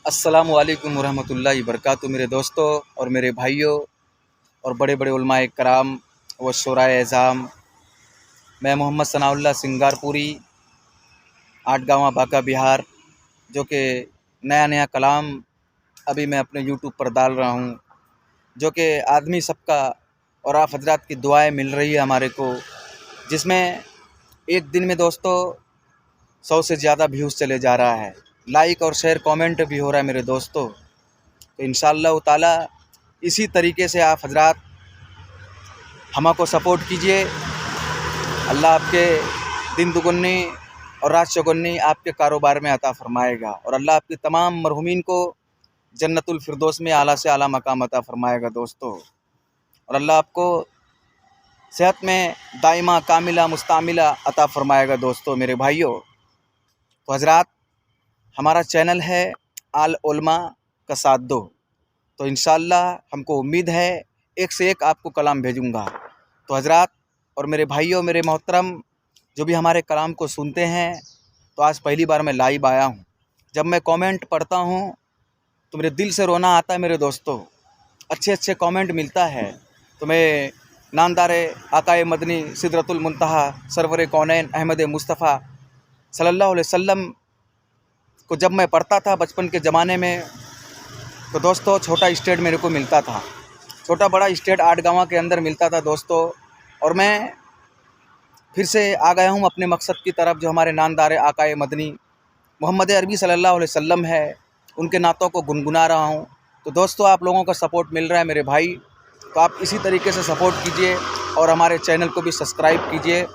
अस्सलामु अलैकुम वरहमतुल्लाहि वबरकातुहू। मेरे दोस्तों और मेरे भाइयों और बड़े बड़े उलमाए कराम व शोराए एज़ाम, मैं मोहम्मद सनाउल्लाह सिंगारपुरी, आठगांवा बांका बिहार, जो कि नया कलाम अभी मैं अपने यूट्यूब पर डाल रहा हूँ, जो कि आदमी सबका और आप हजरात की दुआएं मिल रही है हमारे को, जिसमें एक दिन में दोस्तों 100 से ज़्यादा व्यूज़ चले जा रहा है। लाइक और शेयर कमेंट भी हो रहा है मेरे दोस्तों। तो इंशाअल्लाह ताला इसी तरीके से आप हजरात हमको सपोर्ट कीजिए। अल्लाह आपके दिन दुगुनी और रात चौगुनी आपके कारोबार में अता फ़रमाएगा, और अल्लाह आपकी तमाम मरहुमीन को जन्नतुल फिरदौस में आला से आला मकाम अता फ़रमाएगा दोस्तों। और अल्लाह आपको सेहत में दाइमा कामिला मुस्तामिला अता फ़रमाएगा दोस्तों मेरे भाइयों। तो हजरात, हमारा चैनल है आल उलमा का साथ दो। तो इंशाअल्लाह हमको उम्मीद है एक से एक आपको कलाम भेजूँगा। तो हजरात और मेरे भाइयों, मेरे मोहतरम, जो भी हमारे कलाम को सुनते हैं, तो आज पहली बार मैं लाइव आया हूँ। जब मैं कमेंट पढ़ता हूँ तो मेरे दिल से रोना आता है मेरे दोस्तों। अच्छे अच्छे कमेंट मिलता है। तो मैं नामदारे आकाए मदनी सिदरतुल मुंतहा सरवर कौनैन अहमद मुस्तफ़ा सल्लल्लाहु अलैहि वसल्लम को जब मैं पढ़ता था बचपन के ज़माने में, तो दोस्तों छोटा स्टेट मेरे को मिलता था। छोटा बड़ा स्टेट आठगांवा के अंदर मिलता था दोस्तों। और मैं फिर से आ गया हूँ अपने मकसद की तरफ, जो हमारे नामदारे आकाए मदनी मोहम्मद अरबी सल्लल्लाहु अलैहि वसल्लम है, उनके नातों को गुनगुना रहा हूँ। तो दोस्तों आप लोगों का सपोर्ट मिल रहा है मेरे भाई, तो आप इसी तरीके से सपोर्ट कीजिए और हमारे चैनल को भी सब्सक्राइब कीजिए,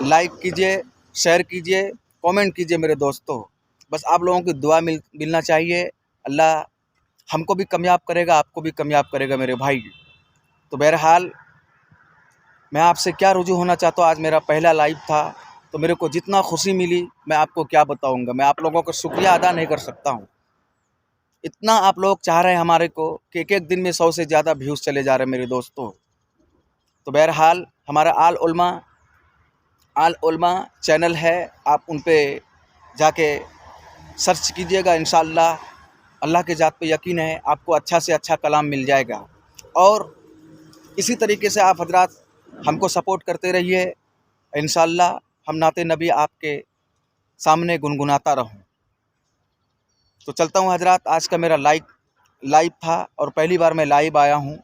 लाइक कीजिए, शेयर कीजिए, कमेंट कीजिए मेरे दोस्तों। बस आप लोगों की दुआ मिलना चाहिए। अल्लाह हमको भी कामयाब करेगा, आपको भी कामयाब करेगा मेरे भाई। तो बहरहाल मैं आपसे क्या रुजू होना चाहता हूँ, आज मेरा पहला लाइव था, तो मेरे को जितना खुशी मिली मैं आपको क्या बताऊँगा। मैं आप लोगों का शुक्रिया अदा नहीं कर सकता हूँ। इतना आप लोग चाह रहे हैं हमारे को कि एक एक दिन में 100 से ज़्यादा व्यूज़ चले जा रहे हैं मेरे दोस्तों। तो बहरहाल हमारा आल उलमा चैनल है, आप उन पे जाके सर्च कीजिएगा। इंशाअल्लाह अल्लाह के ज़ात पे यकीन है आपको अच्छा से अच्छा कलाम मिल जाएगा। और इसी तरीके से आप हजरात हमको सपोर्ट करते रहिए। इंशाअल्लाह हम नाते नबी आपके सामने गुनगुनाता रहूं। तो चलता हूं हजरात, आज का मेरा लाइव था और पहली बार मैं लाइव आया हूं।